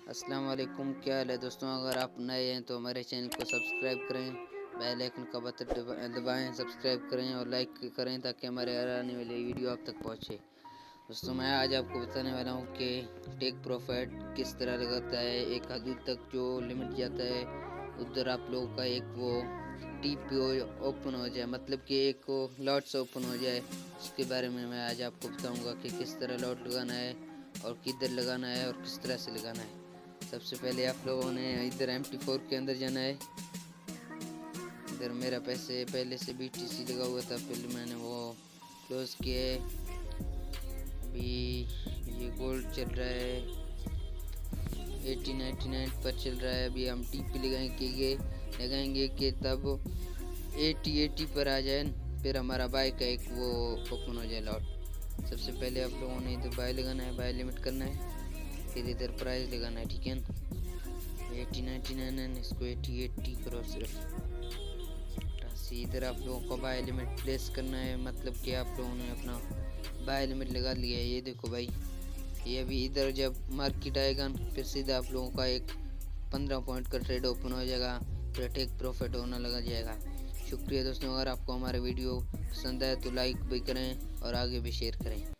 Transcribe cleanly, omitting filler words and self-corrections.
अस्सलाम वालेकुम, क्या हाल है दोस्तों। अगर आप नए हैं तो हमारे चैनल को सब्सक्राइब करें, बेल आइकन का बटन दबाएं, सब्सक्राइब करें और लाइक करें ताकि हमारे आने वाली वीडियो आप तक पहुंचे। दोस्तों मैं आज आपको बताने वाला हूं कि टेक प्रॉफिट किस तरह लगाता है। एक हद तक जो लिमिट जाता है उधर आप लोगों का एक वो TPO ओपन हो जाए, मतलब कि एक लॉट्स ओपन हो जाए। उसके बारे में मैं आज आपको बताऊंगा कि किस तरह लॉट लगाना है और किधर लगाना है और किस तरह से लगाना है। सबसे पहले आप लोगों ने इधर MT4 के अंदर जाना है। इधर मेरा पैसे पहले से BTC लगा हुआ था, पहले मैंने वो क्लोज किया है। अभी ये गोल्ड चल रहा है 1899 पर चल रहा है। अभी हम TP लगाएंगे कि तब 80 पर आ जाए, फिर हमारा बाय का एक वो ओपन हो जाए लॉट। सबसे पहले आप लोगों ने इधर बाय लगाना है, बाय लिमिट करना है, फिर इधर प्राइस लगाना है, ठीक है ना। 8099 है, इसको 80 करो सिर्फ। इधर आप लोगों को बाय लिमिट प्लेस करना है, मतलब कि आप लोगों ने अपना बाय लिमिट लगा लिया है। ये देखो भाई, ये अभी इधर जब मार्केट आएगा फिर सीधा आप लोगों का एक 15 पॉइंट का ट्रेड ओपन हो जाएगा, फिर टेक प्रॉफिट होना लगा जाएगा। शुक्रिया दोस्तों, अगर आपको हमारा वीडियो पसंद आए तो लाइक भी करें और आगे भी शेयर करें।